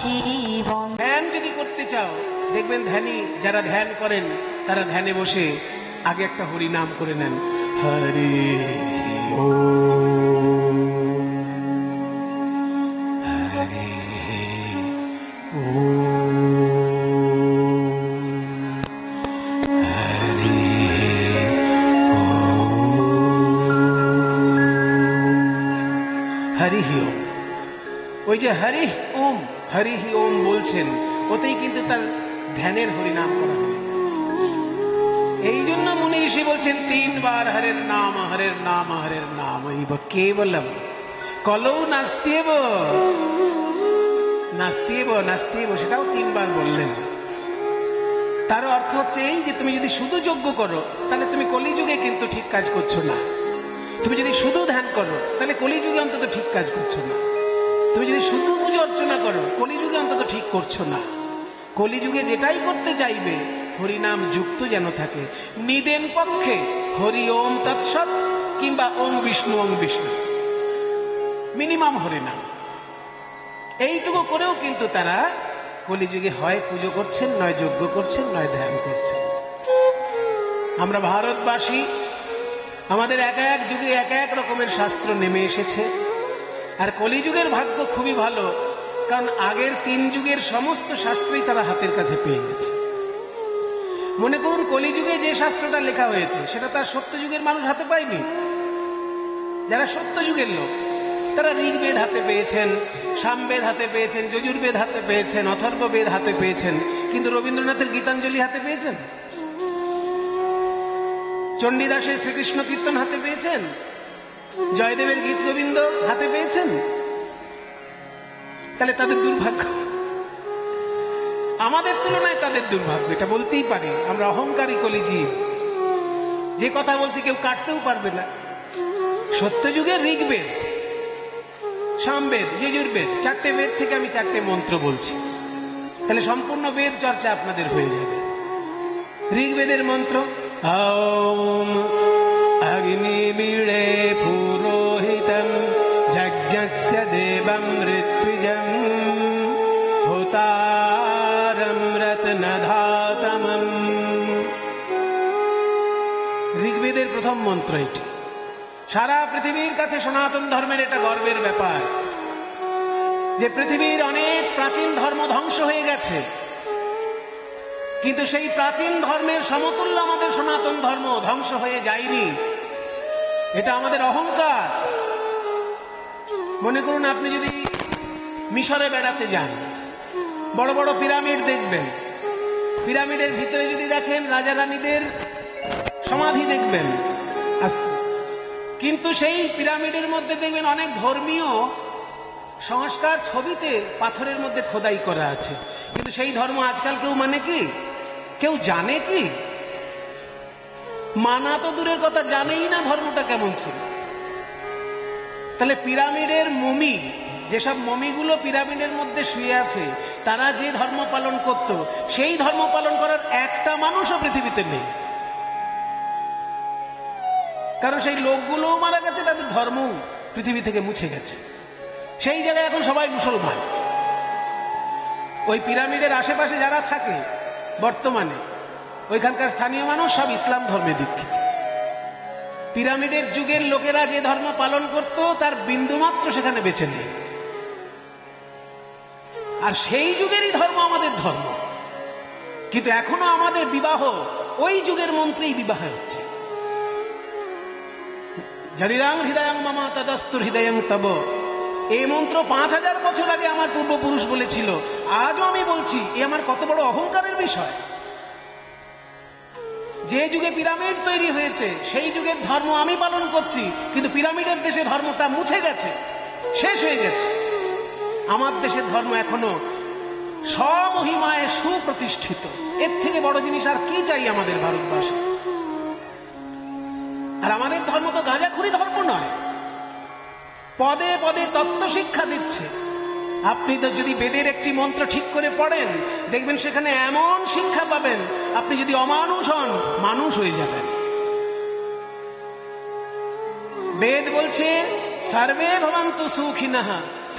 জীবন। ধ্যান যদি করতে চাও, দেখবেন ধ্যানী যারা ধ্যান করেন তারা ধ্যানে বসে আগে একটা হরি নাম করে নেন, হরি ওম, হরি ওম, হরি ওম, হরি ওম। ওই যে হরি ওম, হরি ওম বলছেন, ওতেই কিন্তু তার ধ্যানের হরিনাম করা হয়। এই জন্য মুনি ঋষি বলছেন 3 বার হরের নাম, হরের নাম, হরের নাম কেবলম কলৌ নাস্তিব নাস্তিব নাস্তিব, সেটাও 3 বার বললেন। তার অর্থ হচ্ছে এই যে তুমি যদি শুধু যজ্ঞ করো তাহলে তুমি কলিযুগে কিন্তু ঠিক কাজ করছো না। তুমি যদি শুধু ধ্যান করো তাহলে কলিযুগে অন্তত ঠিক কাজ করছো না। তুমি যদি শুধু পুজো অর্চনা করো কলিযুগে অন্তত ঠিক করছো না। কলিযুগে যেটাই করতে চাইবে হরিনাম যুক্ত যেন থাকে। নিদেন পক্ষে হরি ওম তৎসৎ কিংবা ওম বিষ্ণু ওম বিষ্ণু, মিনিমাম হরিনাম। এইটুকু করেও কিন্তু তারা কলিযুগে হয় পুজো করছেন, নয় যজ্ঞ করছেন, নয় ধ্যান করছেন। আমরা ভারতবাসী, আমাদের এক এক যুগে এক এক রকমের শাস্ত্র নেমে এসেছে। আর কলিযুগের ভাগ্য খুবই ভালো, কারণ আগের 3 যুগের সমস্ত শাস্ত্রই তারা হাতের কাছে পেয়ে গেছে। মনে করুন কলিযুগে যে শাস্ত্রটা লেখা হয়েছে সেটা তার সত্যযুগের মানুষ হাতে পায়নি। যারা সত্যযুগের লোক তারা ঋগ্বেদ হাতে পেয়েছেন, সামবেদ হাতে পেয়েছেন, যজুর্বেদ হাতে পেয়েছেন, অথর্ববেদ হাতে পেয়েছেন, কিন্তু রবীন্দ্রনাথের গীতাঞ্জলি হাতে পেয়েছেন, চণ্ডীদাসের শ্রীকৃষ্ণ কীর্তন হাতে পেয়েছেন, জয়দেবের গীত গোবিন্দ হাতে পেয়েছেন। তাহলে তাদের দুর্ভাগ্য, আমাদের তুলনায় তাদের দুর্ভাগ্য, এটা বলতেই পারি। আমরা অহংকারী কলিজীব, যে কথা বলছি কেউ কাটতেও পারবে না। সত্যযুগের ঋগ্বেদ, সামবেদ, যজুর্বেদ, 4টে বেদ থেকে আমি 4টে মন্ত্র বলছি, তাহলে সম্পূর্ণ বেদ চর্চা আপনাদের হয়ে যাবে। ঋগ্বেদের মন্ত্র ওম অগ্নিবীড়ে পুরোহিতম যজ্ঞস্য দেবম ঋত্বিজম হোতারম রত্নধাতমম। ঋগ্বেদের প্রথম মন্ত্র এটি। সারা পৃথিবীর কাছে সনাতন ধর্মের এটা গর্বের ব্যাপার যে পৃথিবীর অনেক প্রাচীন ধর্ম ধ্বংস হয়ে গেছে, কিন্তু সেই প্রাচীন ধর্মের সমতুল্য আমাদের সনাতন ধর্ম ধ্বংস হয়ে যায়নি। এটা আমাদের অহংকার। মনে করুন আপনি যদি মিশরে বেড়াতে যান, বড় বড় পিরামিড দেখবেন, পিরামিডের ভিতরে যদি দেখেন রাজা রানীদের সমাধি দেখবেন, কিন্তু সেই পিরামিডের মধ্যে দেখবেন অনেক ধর্মীয় সংস্কার ছবিতে পাথরের মধ্যে খোদাই করা আছে, কিন্তু সেই ধর্ম আজকাল কেউ মানে কি, কেউ জানে কি? মানা তো দূরের কথা, জানেই না ধর্মটা কেমন ছিল। তাহলে পিরামিডের মমি, যেসব মমিগুলো পিরামিডের মধ্যে শুয়ে আছে, তারা যে ধর্ম পালন করত সেই ধর্ম পালন করার একটা মানুষও পৃথিবীতে নেই। কারণ সেই লোকগুলোও মারা গেছে, তাদের ধর্ম পৃথিবী থেকে মুছে গেছে। সেই জায়গায় এখন সবাই মুসলমান। ওই পিরামিডের আশেপাশে যারা থাকে বর্তমানে, ওইখানকার স্থানীয় মানুষ সব ইসলাম ধর্মে দীক্ষিত। পিরামিডের যুগের লোকেরা যে ধর্ম পালন করত তার বিন্দুমাত্র সেখানে বেঁচে নেই। আর সেই যুগেরই ধর্ম আমাদের ধর্ম, কিন্তু এখনো আমাদের বিবাহ ওই যুগের মন্ত্রেই বিবাহ হচ্ছে। যদিরাং হৃদয়ং মম তদস্তুর হৃদয়ং তব, এই মন্ত্র 5000 বছর আগে আমার পূর্বপুরুষ বলেছিল। আজও আমি বলছি, এ আমার কত বড় অহংকারের বিষয়। যে যুগে পিরামিড তৈরি হয়েছে সেই যুগের ধর্ম আমি পালন করছি, কিন্তু পিরামিডের দেশে ধর্মটা মুছে গেছে, শেষ হয়ে গেছে। আমার দেশের ধর্ম এখনো স্বমহিমায় সুপ্রতিষ্ঠিত। এর থেকে বড় জিনিস আর কি চাই আমাদের ভারতবাসী? আর আমাদের ধর্ম তো গাঁজাখুরি ধর্ম নয়, পদে পদে তত্ত্ব শিক্ষা দিচ্ছে। আপনি তো যদি বেদের একটি মন্ত্র ঠিক করে পড়েন, দেখবেন সেখানে এমন শিক্ষা পাবেন, আপনি যদি অমানুষ হন মানুষ হয়ে যাবেন। বেদ বলছে সর্বে ভবন্তু সুখিনঃ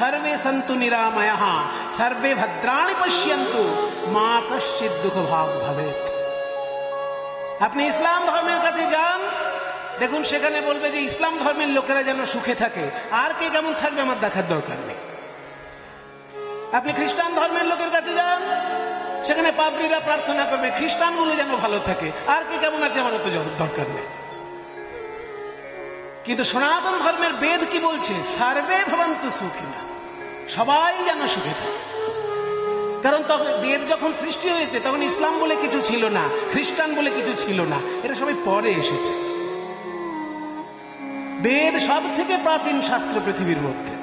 সর্বে সন্তু নিরাময়াঃ সর্বে ভদ্রাণি পশ্যন্তু মা কশ্চিৎ দুঃখ ভাগ ভবেৎ। আপনি ইসলাম ধর্মের কাছে যান, দেখুন সেখানে বলবে যে ইসলাম ধর্মের লোকেরা যেন সুখে থাকে, আর কে কেমন থাকবে আমার দেখার দরকার নেই। আপনি খ্রিস্টান ধর্মের লোকের কাছে যান, সেখানে পাদ্রীরা প্রার্থনা করবে খ্রিস্টানগুলো যেন ভালো থাকে, আর কে কেমন আছে আমার তো দরকার নেই। কিন্তু সনাতন ধর্মের বেদ কি বলছে? সর্বে ভবন্তু সুখিনঃ, সবাই যেন সুখে থাকে। কারণ তখন বেদ যখন সৃষ্টি হয়েছে তখন ইসলাম বলে কিছু ছিল না, খ্রিস্টান বলে কিছু ছিল না, এটা সবাই পরে এসেছে। বেদ সব থেকে প্রাচীন শাস্ত্র পৃথিবীর মধ্যে।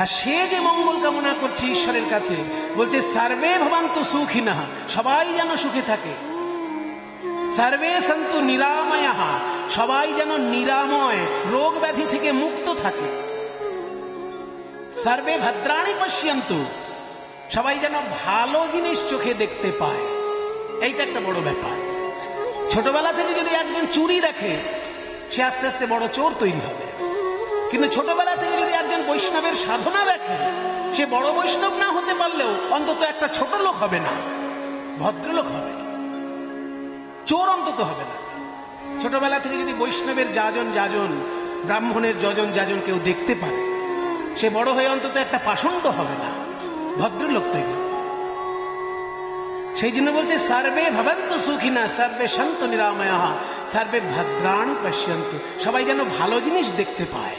আর সে যে মঙ্গল কামনা করছে ঈশ্বরের কাছে, বলছে সর্বে ভবন্তু সুখিনঃ, সবাই যেন সুখে থাকে। সর্বে সন্তু নিরাময়াঃ, সবাই যেন নিরাময়, রোগ ব্যাধি থেকে মুক্ত থাকে। সর্বে ভদ্রাণি পশ্যন্তু, সবাই যেন ভালো জিনিস চোখে দেখতে পায়। এইটা একটা বড় ব্যাপার। ছোটবেলা থেকে যদি একজন চুরি দেখে, সে আস্তে আস্তে বড় চোর তৈরি হবে। কিন্তু ছোটবেলা থেকে যদি একজন বৈষ্ণবের সাধনা দেখে, সে বড় বৈষ্ণব না হতে পারলেও অন্তত একটা ছোট লোক হবে না, ভদ্রলোক হবে, চোর অন্তত হবে না। ছোটবেলা থেকে যদি বৈষ্ণবের যাজন, ব্রাহ্মণের যজন কেউ দেখতে পারে, সে বড় হয়ে অন্তত একটা পাষণ্ড হবে না, ভদ্রলোক তৈরি। সেই জন্য বলছে সর্বে ভবন্তু সুখিনঃ সর্বে সন্তু নিরাময়াঃ সর্বে ভদ্রাণি পশ্যন্তু, সবাই যেন ভালো জিনিস দেখতে পায়।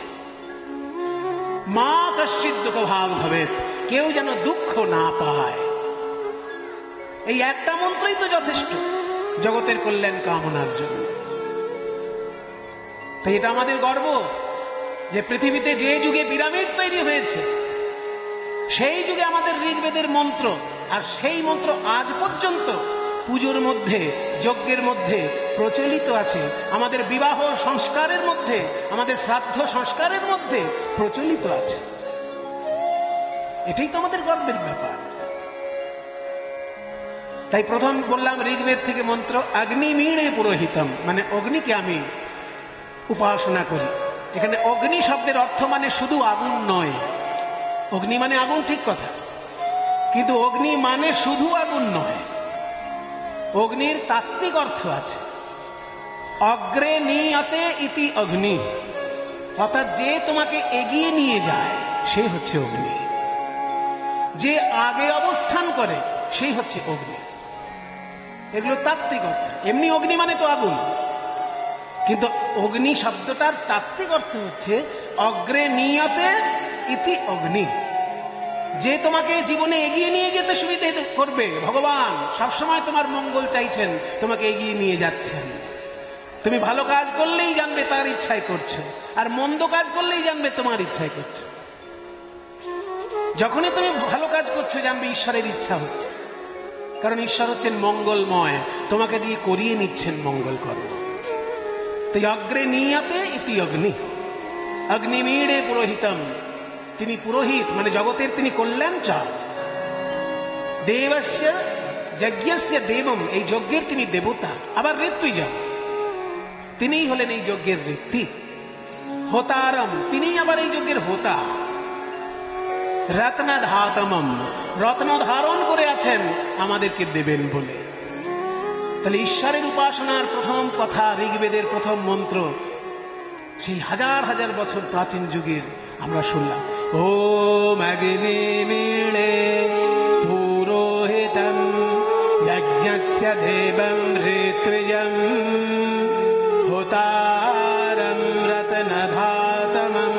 মা কশ্চিৎ দুঃখ ভাগ ভবেৎ, কেউ যেন দুঃখ না পায়। এই একটা মন্ত্রই তো যথেষ্ট জগতের কল্যাণ কামনার জন্য। তাই এটা আমাদের গর্ব যে পৃথিবীতে যে যুগে পিরামিড তৈরি হয়েছে, সেই যুগে আমাদের ঋগ্বেদের মন্ত্র, আর সেই মন্ত্র আজ পর্যন্ত পুজোর মধ্যে, যজ্ঞের মধ্যে প্রচলিত আছে, আমাদের বিবাহ সংস্কারের মধ্যে, আমাদের শ্রাদ্ধ সংস্কারের মধ্যে প্রচলিত আছে। এটাই তো আমাদের গর্বের ব্যাপার। তাই প্রথম বললাম ঋগ্বেদ থেকে মন্ত্র, অগ্নিমীড়ে পুরোহিতম, মানে অগ্নিকে আমি উপাসনা করি। এখানে অগ্নি শব্দের অর্থ মানে শুধু আগুন নয়। অগ্নি মানে আগুন, ঠিক কথা, কিন্তু অগ্নি মানে শুধু আগুন নয়, অগ্নির তাত্ত্বিক অর্থ আছে। অগ্রে নিয়তে ইতি অগ্নি, অর্থাৎ যে তোমাকে এগিয়ে নিয়ে যায় সেই হচ্ছে অগ্নি, যে আগে অবস্থান করে সেই হচ্ছে অগ্নি। এগুলো তাত্ত্বিক অর্থ। এমনি অগ্নি মানে তো আগুন, কিন্তু অগ্নি শব্দটার তাত্ত্বিক অর্থ হচ্ছে অগ্রে নিয়তে ইতি অগ্নি, যে তোমাকে জীবনে এগিয়ে নিয়ে যেতে সুবিধা করবে। ভগবান সবসময় তোমার মঙ্গল চাইছেন, তোমাকে এগিয়ে নিয়ে যাচ্ছেন। তুমি ভালো কাজ করলেই জানবে তার ইচ্ছায় করছো, আর মন্দ কাজ করলেই জানবে তোমার ইচ্ছায় করছো। যখনই তুমি ভালো কাজ করছো জানবে ঈশ্বরের ইচ্ছা হচ্ছে, কারণ ঈশ্বর হচ্ছেন মঙ্গলময়, তোমাকে দিয়ে করিয়ে নিচ্ছেন মঙ্গল কর্ম। তাই অগ্রে নিয়তে ইতি অগ্নি, অগ্নিমীড়ে পুরোহিতম, তিনি পুরোহিত মানে জগতের তিনি কল্যাণ চান। দেবস্য যজ্ঞস্য দেবম, এই যজ্ঞের তিনি দেবতা, আবার ঋত্বিজম, তিনিই হলেন এই যজ্ঞের ঋত্বিক। হোতারম, তিনিই আবার এই যজ্ঞের হোতা। রত্নধাতমম, রত্ন ধারণ করে আছেন আমাদেরকে দেবেন বলে। তাহলে ঈশ্বরের উপাসনার প্রথম কথা, ঋগ্বেদের প্রথম মন্ত্র, সেই হাজার হাজার বছর প্রাচীন যুগের আমরা শুনলাম। ওম অগ্নিমীড়ে পুরোহিতম যজ্ঞস্য দেবম ঋত্বিজম হোতারম রত্নধাতমম।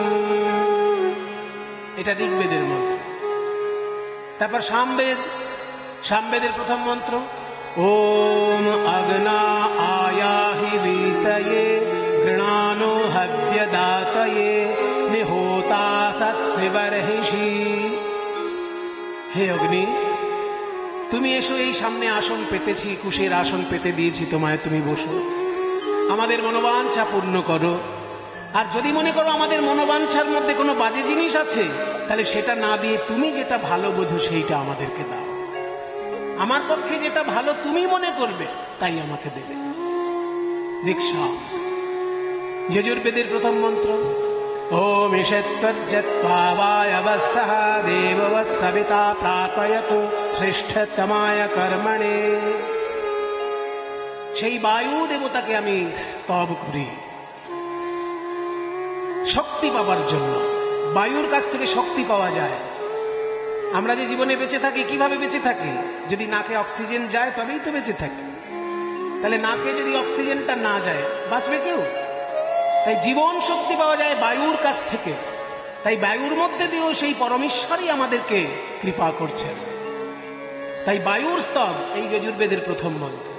এটা ঋগ্বেদের মন্ত্র। তারপর সামবেদ, সামবেদের প্রথম মন্ত্র ওম অগ্না আয়াহি বীতয়ে গৃণানো হব্যদাতয়ে নিহোতা সৎসিবর্হিষি। হে অগ্নি, তুমি এসো, এই সামনে আসন পেতেছি, কুশের আসন পেতে দিয়েছি তোমায়, তুমি বসো, আমাদের মনোবাঞ্ছা পূর্ণ করো। আর যদি মনে করো আমাদের মনোবাঞ্ছার মধ্যে কোনো বাজে জিনিস আছে, তাহলে সেটা না দিয়ে তুমি যেটা ভালো বোঝো সেইটা আমাদেরকে দাও। আমার পক্ষে যেটা ভালো তুমি মনে করবে তাই আমাকে দেবে। দীক্ষা, যজুর্বেদের প্রথম মন্ত্র ओम ईशत्वज्जत्वा वायवस्थः देववः सविता प्रापयतु श्रेष्ठतमाय कर्मणे। সেই বায়ু দেবতাকে আমি স্তব করি শক্তি পাওয়ার জন্য। বায়ুর কাছ থেকে শক্তি পাওয়া যায়। আমরা যে জীবনে বেঁচে থাকি কিভাবে বেঁচে থাকি? যদি নাকে অক্সিজেন যায় তবেই তো বেঁচে থাকি। তাহলে নাকে যদি অক্সিজেনটা না যায় বাঁচবে কেউ? তাই জীবন শক্তি পাওয়া যায় বায়ুর কাছ থেকে। তাই বায়ুর মধ্যে দিয়েও সেই পরমেশ্বরই আমাদেরকে কৃপা করছেন। তাই বায়ুর স্তব এই যজুর্বেদের প্রথম মন্ত্র।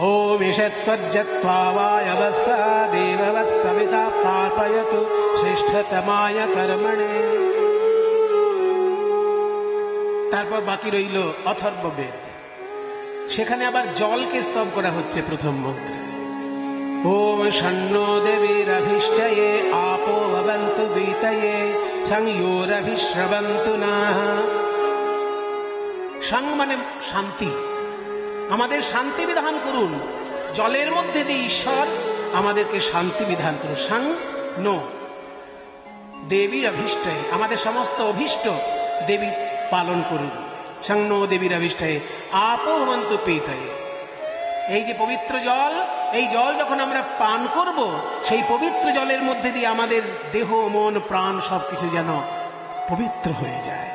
ओम ईशत्वज्जत्वा वायवस्था देववः सविता प्रापयतु श्रेष्ठतमाय कर्मणे। তারপর বাকি রইল অথর্ববেদ। সেখানে আবার জলকে স্তব করা হচ্ছে প্রথম মন্ত্রে। ओम शन्नो देवीरभिष्टये आपो भवन्तु वीतये संयोरभिश्रवन्तु नः। সাং মানে শান্তি, আমাদের শান্তি বিধান করুন। জলের মধ্যে দিয়ে ঈশ্বর আমাদেরকে শান্তি বিধান করুন। সাং নো দেবীর অভিষ্টায়, আমাদের সমস্ত অভিষ্ট দেবী পালন করুন। সাং নো দেবীর অভিষ্টায় আপো ভবন্তু পীতয়ে। এই যে পবিত্র জল, এই জল যখন আমরা পান করব, সেই পবিত্র জলের মধ্যে দিয়ে আমাদের দেহ মন প্রাণ সবকিছু যেন পবিত্র হয়ে যায়।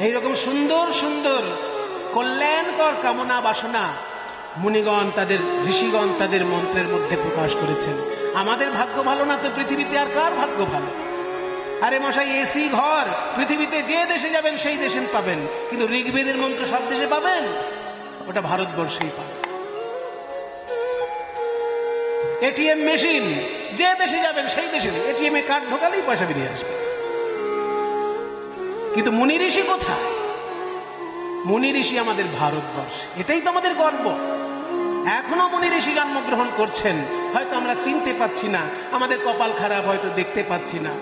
এইরকম সুন্দর সুন্দর কল্যাণকর কামনা বাসনা মুনিগণ তাদের ঋষিগণ তাদের মন্ত্রের মধ্যে প্রকাশ করেছেন। আমাদের ভাগ্য ভালো না তো পৃথিবীতে আর কার ভাগ্য ভালো? আরে মশাই, এসি ঘর, পৃথিবীতে যে দেশে যাবেন সেই দেশে পাবেন, কিন্তু ঋগ্বেদের মন্ত্র সব দেশে পাবেন? ওটা ভারতবর্ষেই পাবেন। এটিএম মেশিন, যে দেশে যাবেন সেই দেশে এটিএম এ কার্ড ঢোকালেই পয়সা বেরিয়ে আসবে। কিন্তু মুনি ঋষি কোথায়? মুনি ঋষি আমাদের ভারতবর্ষে। এটাই তো আমাদের গর্ব। এখনো মুনি ঋষি জন্মগ্রহণ করছেন, হয়তো আমরা চিনতে পাচ্ছি না, আমাদের কপাল খারাপ, হয়তো দেখতে পাচ্ছি না।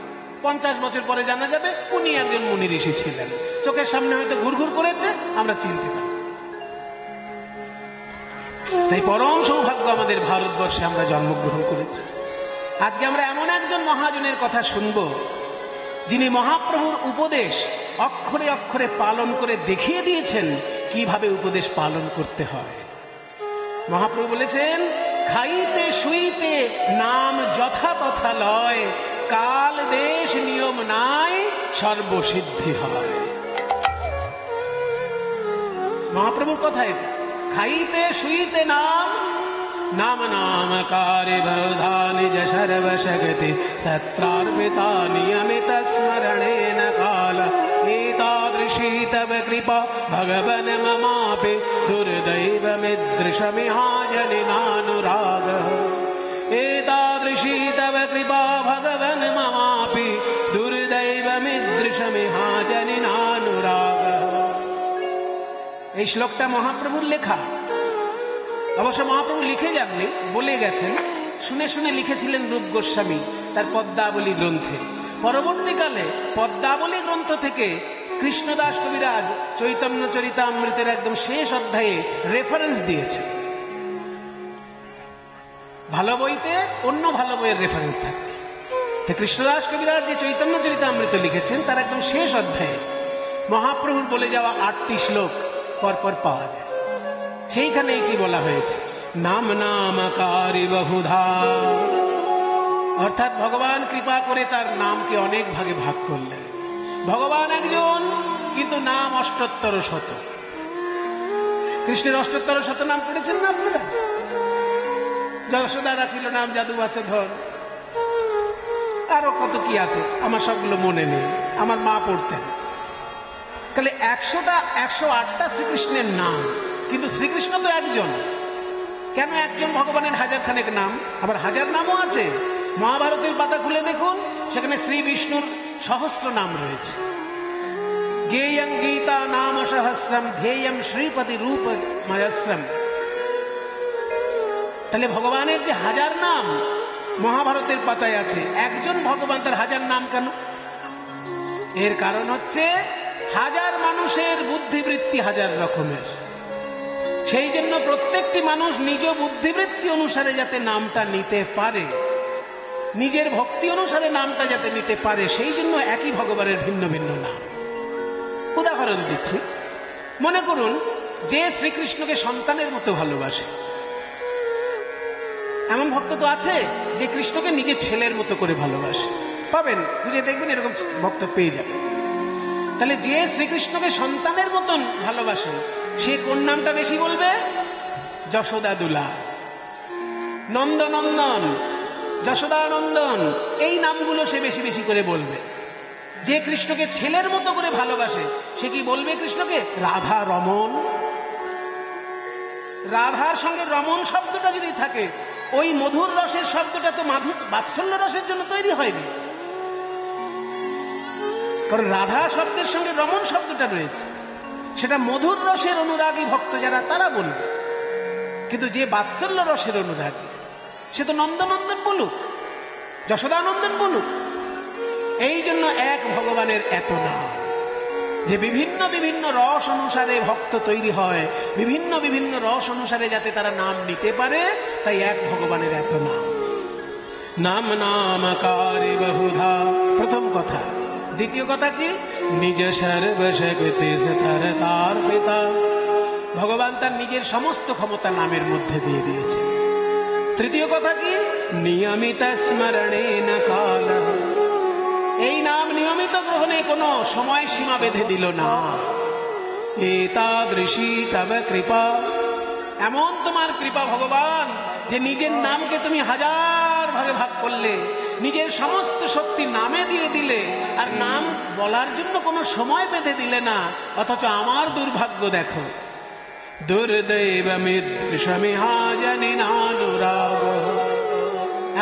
50 বছর পরে জানা যাবে উনি একজন মুনি ঋষি ছিলেন। চোখের সামনে হয়তো ঘুরঘুর করেছে, আমরা চিনতে পারি। তাই পরম সৌভাগ্য আমাদের ভারতবর্ষে আমরা জন্মগ্রহণ করেছি। আজকে আমরা এমন একজন মহাজনের কথা শুনব, যিনি মহাপ্রভুর উপদেশ অক্ষরে অক্ষরে পালন করে দেখিয়ে দিয়েছেন কিভাবে উপদেশ পালন করতে হয়। মহাপ্রভু বলেছেন, খাইতে শুইতে নাম যথা তথা লয়, কাল দেশ নিয়ম নাই সর্বসিদ্ধি হয়। মহাপ্রভুর কথা এটা। খাইতে শুইতে নাম, নাম নামকারে বৌধানি য সর্বশগতি সত্রার্পিতা নিয়মিত স্মরণেন কাল। एतादृशी तव कृपा भगवन् ममापि दुर्दैवमिदृशमिहाजनिनानुरागः। एतादृशी तव कृपा भगवन् ममापि दुर्दैवमिदृशमिहाजनिनानुरागः। এই শ্লোকটা মহাপ্রভুর লেখা। অবশ্য মহাপ্রভু লিখে যাননি, বলে গেছেন, শুনে শুনে লিখেছিলেন রূপ গোস্বামী তার পদ্মাবলী গ্রন্থে। পরবর্তীকালে পদ্মাবলী গ্রন্থ থেকে কৃষ্ণদাস কবিরাজ চৈতন্য চরিতামৃতের একদম শেষ অধ্যায়ে রেফারেন্স দিয়েছে। ভালো বইতে অন্য ভালো বইয়ের রেফারেন্স থাকে। তো কৃষ্ণদাস কবিরাজ যে চৈতন্য চরিতামৃত লিখেছেন তার একদম শেষ অধ্যায়ে মহাপ্রভুর বলে যাওয়া 8টি শ্লোক পরপর পাওয়া যায়। সেইখানে এটি বলা হয়েছে, নাম নামকারী বহুধা। অর্থাৎ ভগবান কৃপা করে তার নামকে অনেক ভাগে ভাগ করলেন। ভগবান একজন, কিন্তু নাম 78 শত। কৃষ্ণের 78 শত নাম পড়েছেন না আপনারা? যশোদা রাখিল নাম জাদু আছে ধর, আরো কত কি আছে, আমার সবগুলো মনে নেই, আমার মা পড়তেন। তাহলে 108টা শ্রীকৃষ্ণের নাম, কিন্তু শ্রীকৃষ্ণ তো একজন। কেন একজন ভগবানের 1000 খানেক নাম? আবার 1000 নামও আছে। মহাভারতের পাতা খুলে দেখুন, সেখানে শ্রী বিষ্ণুর সহস্র নাম রয়েছে। গেয়ং গীতা নাম সহস্রম ধ্যেয়ং শ্রীপতি রূপ ময়স্রম। তাহলে ভগবানের যে 1000 নাম মহাভারতের পাতায় আছে, একজন ভগবান তার 1000 নাম কেন? এর কারণ হচ্ছে 1000 মানুষের বুদ্ধিবৃত্তি 1000 রকমের। সেই জন্য প্রত্যেকটি মানুষ নিজ বুদ্ধিবৃত্তি অনুসারে যাতে নামটা নিতে পারে, নিজের ভক্তি অনুসারে নামটা যাতে নিতে পারে, সেই জন্য একই ভগবানের ভিন্ন ভিন্ন নাম। উদাহরণ দিচ্ছি, মনে করুন যে শ্রীকৃষ্ণকে সন্তানের মতো ভালোবাসে, এমন ভক্ত তো আছে যে কৃষ্ণকে নিজের ছেলের মতো করে ভালোবাসে। পাবেন, বুঝে দেখবেন, এরকম ভক্ত পেয়ে যাবেন। তাহলে যে শ্রীকৃষ্ণকে সন্তানের মতন ভালোবাসে, সে কোন নামটা বেশি বলবে? যশোদা দুলা, নন্দনন্দন, যশোদানন্দন, এই নামগুলো সে বেশি বেশি করে বলবে। যে কৃষ্ণকে ছেলের মতো করে ভালোবাসে, সে কি বলবে কৃষ্ণকে? রাধা রমন। রাধার সঙ্গে রমন শব্দটা যদি থাকে, ওই মধুর রসের শব্দটা তো বাৎসল্য রসের জন্য তৈরি হয়নি, কারণ রাধা শব্দের সঙ্গে রমন শব্দটা রয়েছে, সেটা মধুর রসের অনুরাগী ভক্ত যারা, তারা বলবে। কিন্তু যে বাৎসল্য রসের অনুরাগী, সে তো নন্দনন্দন বলুক, যশোদানন্দন বলুক। এই জন্য এক ভগবানের এত নাম, যে বিভিন্ন বিভিন্ন রস অনুসারে ভক্ত তৈরি হয়, বিভিন্ন বিভিন্ন রস অনুসারে যাতে তারা নাম নিতে পারে, তাই এক ভগবানের এত নাম। নাম নামকারী বহুধা, প্রথম কথা। দ্বিতীয় কথা কি? নিজ সর্বশক্তি তার পিতা, ভগবান তার নিজের সমস্ত ক্ষমতা নামের মধ্যে দিয়ে দিয়েছে। তৃতীয় কথা কি? নিয়মিত স্মরণে না কাল, এই নাম নিয়মিত গ্রহণে কোনো সময় সীমা বেঁধে দিল না। এতাদৃশী তব কৃপা, এমন তোমার কৃপা ভগবান যে নিজের নামকে তুমি হাজার ভাগে ভাগ করলে, নিজের সমস্ত শক্তি নামে দিয়ে দিলে, আর নাম বলার জন্য কোনো সময় বেঁধে দিলে না। অথচ আমার দুর্ভাগ্য দেখো, দুর্দৈবমিহাজনিনানুরাগ,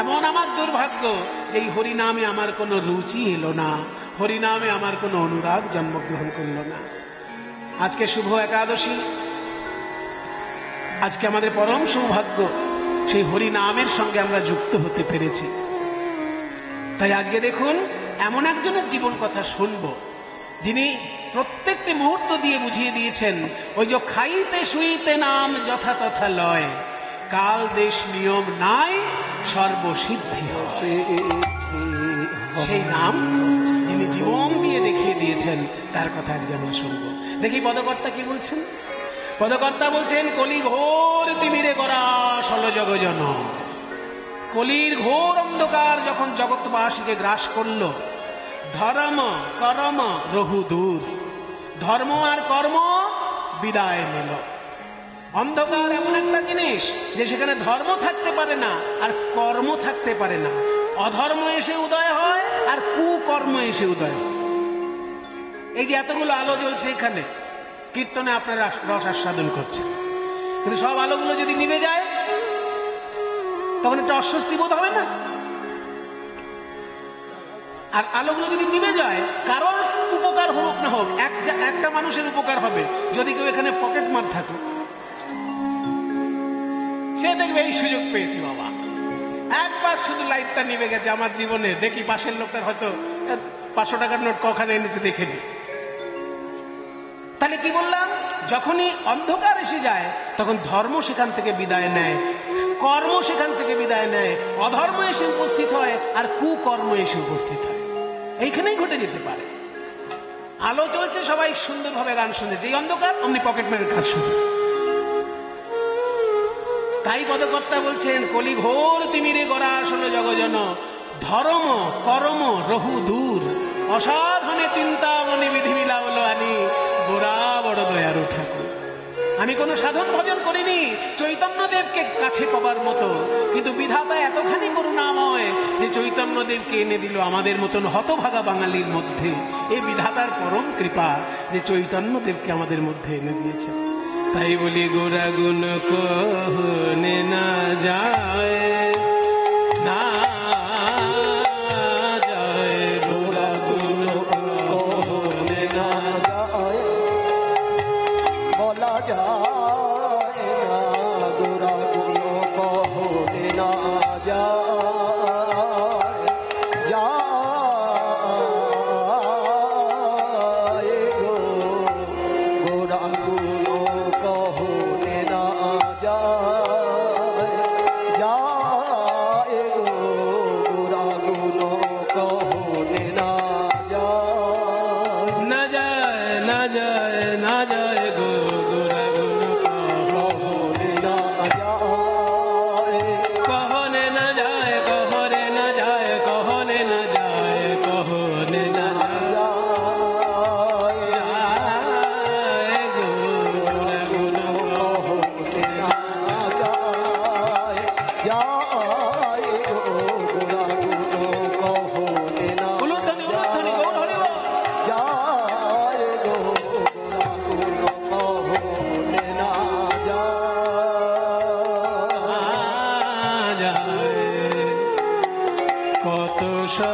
এমন আমার দুর্ভাগ্য যে এই হরিনামে আমার কোনো রুচি এলো না, হরিনামে আমার কোনো অনুরাগ জন্মগ্রহণ করলো না। আজকে শুভ একাদশী, আজকে আমাদের পরম সৌভাগ্য, সেই হরিনামের সঙ্গে আমরা যুক্ত হতে পেরেছি। তাই আজকে দেখুন, এমন একজনের জীবন কথা শুনব, যিনি প্রত্যেকটি মুহূর্ত দিয়ে বুঝিয়ে দিয়েছেন, ওই যে খাইতে শুইতে নাম যথা তথা লয়, কাল দেশ নিয়ম নাই সর্বসিদ্ধি হয়। সেই নাম যিনি জীবন দিয়ে দেখিয়ে দিয়েছেন, তার কথা আজকে আমরা শুনব। দেখি পদকর্তা কি বলছেন। পদকর্তা বলছেন, কলি ঘোর তিমিরে গড়া সল জগজন, কলির ঘোর অন্ধকার যখন জগৎবাসীকে গ্রাস করল, ধর্ম কর্ম রহু দূর, ধর্ম আর কর্ম বিদায় নিল। অন্ধকার এমন একটা জিনিস যে সেখানে ধর্ম থাকতে পারে না আর কর্ম থাকতে পারে না, অধর্ম এসে উদয় হয় আর কুকর্ম এসে উদয় হয়। এই যে এতগুলো আলো জ্বলছে এখানে, কীর্তনে আপনারা রস আস্বাদন করছেন, কিন্তু সব আলোগুলো যদি নিভে যায়, তখন একটা অস্বস্তি বোধ হবে না? আর আলোগুলো যদি নিভে যায়, কারোর উপকার হোক না হোক, একটা মানুষের উপকার হবে যদি কেউ এখানে পকেট মার থাকে, সে দেখবে এই সুযোগ পেয়েছি বাবা, একবার শুধু লাইটটা নিভে গেছে আমার জীবনে, দেখি পাশের লোকটার হয়তো 500 টাকার নোট কখানে এনেছে দেখে নি। তাহলে কি বললাম, যখনই অন্ধকার এসে যায় তখন ধর্ম সেখান থেকে বিদায় নেয়, কর্ম সেখান থেকে বিদায় নেয়, অধর্ম এসে উপস্থিত হয় আর কুকর্ম এসে উপস্থিত হয়। এইখানেই ঘটে যেতে পারে। আলো চলছে, সবাই সুন্দরভাবে গান শুনছে, যেই অন্ধকার অমনি পকেট মারের কাজ শুরু। তাই পদকর্তা বলছেন, কলি ঘোর তিমিরে গড়া আসল জগজন, ধর্ম কর্ম রহু দূর, অসাধনে চিন্তা মনে বিধি মিলাবল আনি, গোড়া বড় দয়ারু ঠাকুর। আমি কোনো সাধন ভজন করিনি চৈতন্যদেবকে কাছে পাবার মতো, কিন্তু বিধাতা এতখানি করুণাময় যে চৈতন্যদেবকে এনে দিল আমাদের মতন হতভাগা বাঙালির মধ্যে। এই বিধাতার পরম কৃপা যে চৈতন্যদেবকে আমাদের মধ্যে এনে দিয়েছে। তাই বলি গোরা গুণ কহনে না যায়, না যায়, গোরা গুণ কহনে না যায়, বলা যায় না, গোরা গুণ কহনে না যায়, যায় গো, গোরা গুণ কহনে না যায়, যায়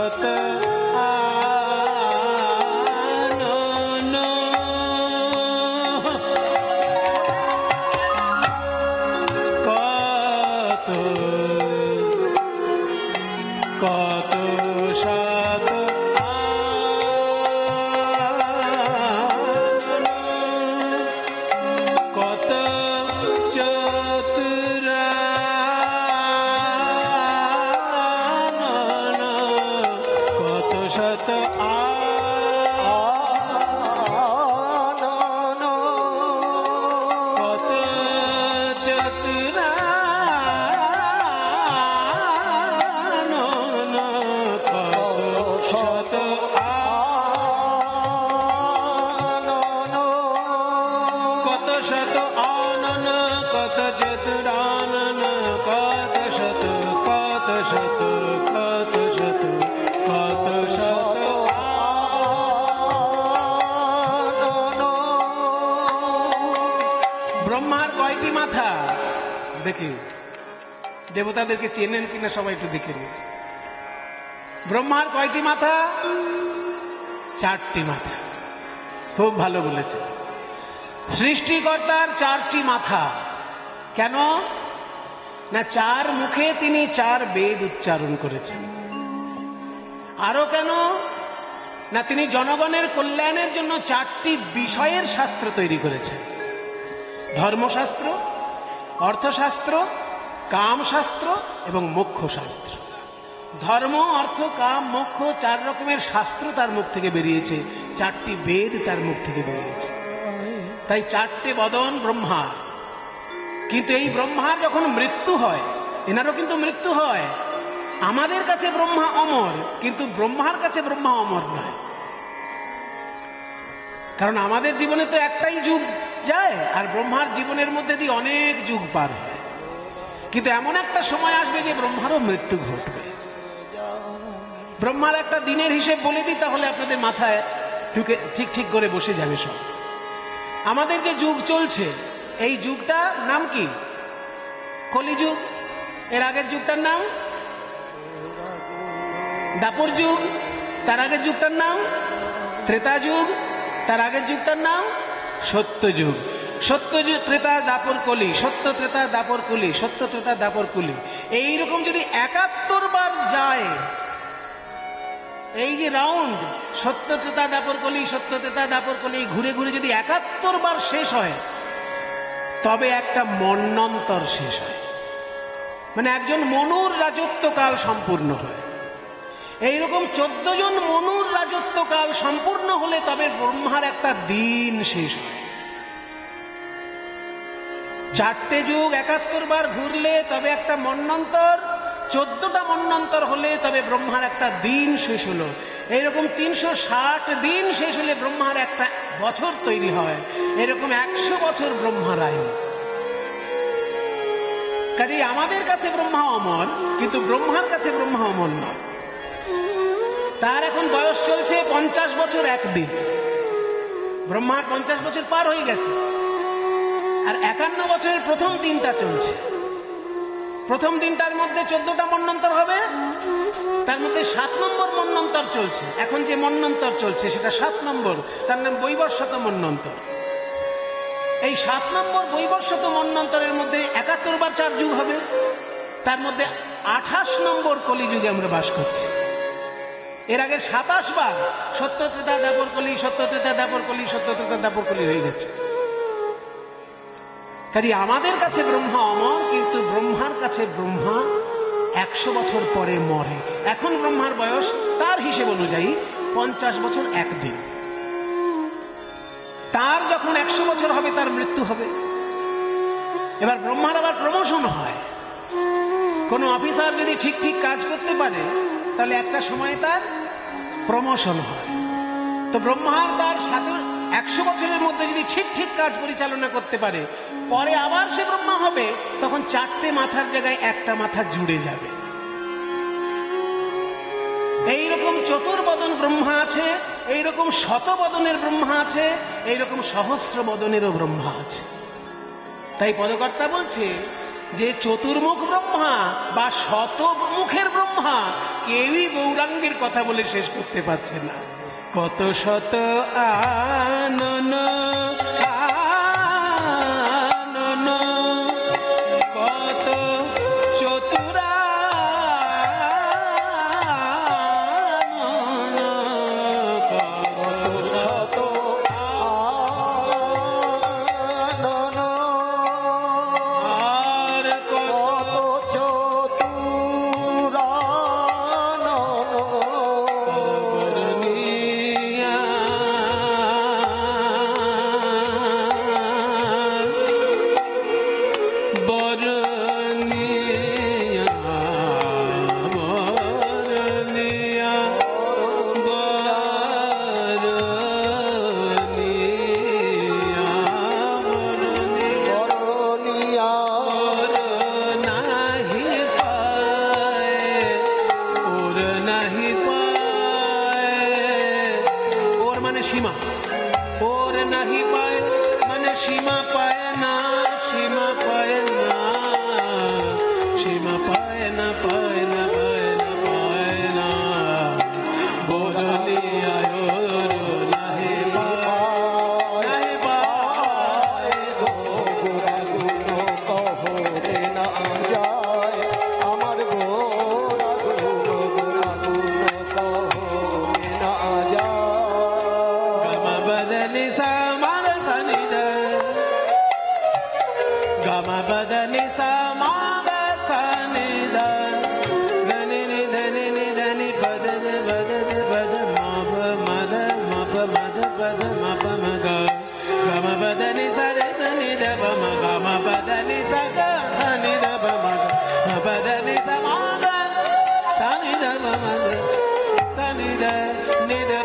কত কত শত কত চতুরানন কত শত কত চতুরানন কত শত কত শত আনন কত চতুরানন কত শত কত শত কত শত কত শত ব্রহ্মার কয়টি মাথা দেখি, দেবতাদেরকে চেনেন কিনা সবাই একটু দেখে নিন। ব্রহ্মার কয়টি মাথা? 4টি মাথা। খুব ভালো বলেছে। সৃষ্টিকর্তার 4টি মাথা। কেন না 4 মুখে তিনি 4 বেদ উচ্চারণ করেছেন। আরো কেন না তিনি জনগণের কল্যাণের জন্য 4টি বিষয়ের শাস্ত্র তৈরি করেছেন। ধর্মশাস্ত্র, অর্থশাস্ত্র, কামশাস্ত্র এবং মোক্ষশাস্ত্র। ধর্ম, অর্থ, কাম, মোক্ষ 4 রকমের শাস্ত্র তার মুখ থেকে বেরিয়েছে, 4টি বেদ তার মুখ থেকে বেরিয়েছে। তাই 4টে বদন ব্রহ্মার। কিন্তু এই ব্রহ্মার যখন মৃত্যু হয়, এনারও কিন্তু মৃত্যু হয়। আমাদের কাছে ব্রহ্মা অমর, কিন্তু ব্রহ্মার কাছে ব্রহ্মা অমর নয়। কারণ আমাদের জীবনে তো একটাই যুগ যায়, আর ব্রহ্মার জীবনের মধ্যে দিয়ে অনেক যুগ পার হয়। কিন্তু এমন একটা সময় আসবে যে ব্রহ্মারও মৃত্যু ঘটবে। ব্রহ্মার একটা দিনের হিসেব বলে দিই, তাহলে আপনাদের মাথায় ঢুকে ঠিক ঠিক করে বসে যাবে সব। আমাদের যে যুগ চলছে, এই যুগটার নাম কি? কলিযুগ। এর আগের যুগটার নাম দাপর যুগ। তার আগের যুগটার নাম ত্রেতা যুগ। তার আগের যুগটার নাম সত্য যুগ। সত্য যুগ, ত্রেতা, দাপর, কলি, সত্য, ত্রেতা, দাপর, কলি, সত্য, ত্রেতা, দাপর, কলি। এইরকম যদি 71 বার যায়, এই যে রাউন্ড সত্য, ত্রেতা, দাপর, কলি, সত্য, ত্রেতা, দাপর, কলি ঘুরে ঘুরে যদি 71 বার শেষ হয়, তবে একটা মন্বন্তর শেষ হয়। মানে একজন মনুর রাজত্বকাল সম্পূর্ণ হয়। এইরকম 14 জন মনুর রাজত্বকাল সম্পূর্ণ হলে তবে ব্রহ্মার একটা দিন শেষ হয়। 4টে যুগ 71 বার ঘুরলে তবে একটা মন্বন্তর, 14টা মন্বন্তর হলে তবে ব্রহ্মার একটা দিন শেষ হলো। এইরকম 360 দিন শেষ হলে ব্রহ্মার একটা বছর তৈরি হয়। এরকম 100 বছর ব্রহ্মার আয়ু। কাজেই আমাদের কাছে ব্রহ্মা অমর, কিন্তু ব্রহ্মার কাছে ব্রহ্মা অমর নয়। তার এখন বয়স চলছে 50 বছর 1 দিন। ব্রহ্মার 50 বছর পার হয়ে গেছে, আর 51 বছরের প্রথম দিনটা চলছে। প্রথম দিনটার মধ্যে 14টা মন্বন্তর হবে, তার মধ্যে 7 নম্বর মন্বন্তর চলছে। এখন যে মন্বন্তর চলছে সেটা 7 নম্বর, তার নাম বৈবস্বত মন্বন্তর। এই 7 নম্বর বৈবস্বত মন্বন্তরের মধ্যে 71 বার 4 যুগ হবে, তার মধ্যে 28 নম্বর কলিযুগে আমরা বাস করছি। এর আগে 27 বার সত্য, ত্রেতা, দাপর, কলি, সত্য, ত্রেতা, দাপর, কলি, সত্য, ত্রেতা, দাপর, কলি হয়ে গেছে। কাজে আমাদের কাছে ব্রহ্মা অমর, কিন্তু ব্রহ্মার কাছে ব্রহ্মা 100 বছর পরে মরে। এখন ব্রহ্মার বয়স তার হিসেব অনুযায়ী 50 বছর 1 দিন। তার যখন 100 বছর হবে তার মৃত্যু হবে। এবার ব্রহ্মার আবার প্রমোশন হয়। কোন অফিসার যদি ঠিক ঠিক কাজ করতে পারে, তাহলে একটা সময় তার প্রমোশন হয়। তো ব্রহ্মার তার 100 বছরের মধ্যে যদি ঠিক ঠিক কাজ পরিচালনা করতে পারে, পরে আবার সে ব্রহ্মা হবে, তখন 4টে মাথার জায়গায় একটা মাথা জুড়ে যাবে। এইরকম চতুর্বদন ব্রহ্মা আছে, এইরকম শতবদনের ব্রহ্মা আছে, এইরকম সহস্র বদনেরও ব্রহ্মা আছে। তাই পদকর্তা বলছে যে চতুর্মুখ ব্রহ্মা বা শতমুখের ব্রহ্মা কেউই গৌরাঙ্গের কথা বলে শেষ করতে পারছে না। কত শত আনন আনন, কত চতুরানন, কত শত আনন, আর কত চতুরানন, বরণিয়া বরণিয়া বরণিয়া বরণিয়া বরণিয়া বরণিয়া ওর নাহি পায়, ওর নাহি পায়, ওর মানে সীমা, ওর নাহি পায় মানে সীমা পায় না, সীমা পায় না, সীমা পায় না, পায় না, পায় না, পায় না, বরণিয়া ওর নাহি পায়, নাহি পায়। কহতে না যায় আমার গোরা গুণ কহতে না যায়। Gama badani sa mala sani da, gama badani sa mala sani da, dani ni dani ni dani badani badani badani ma ba ma da ma ba ma da bada ma ba ma ga, gama badani sa re sani da ba ma, gama badani sa ga sani da ba ma ga, ma badani sa ma ga sani da ba ma ga, sani da ni da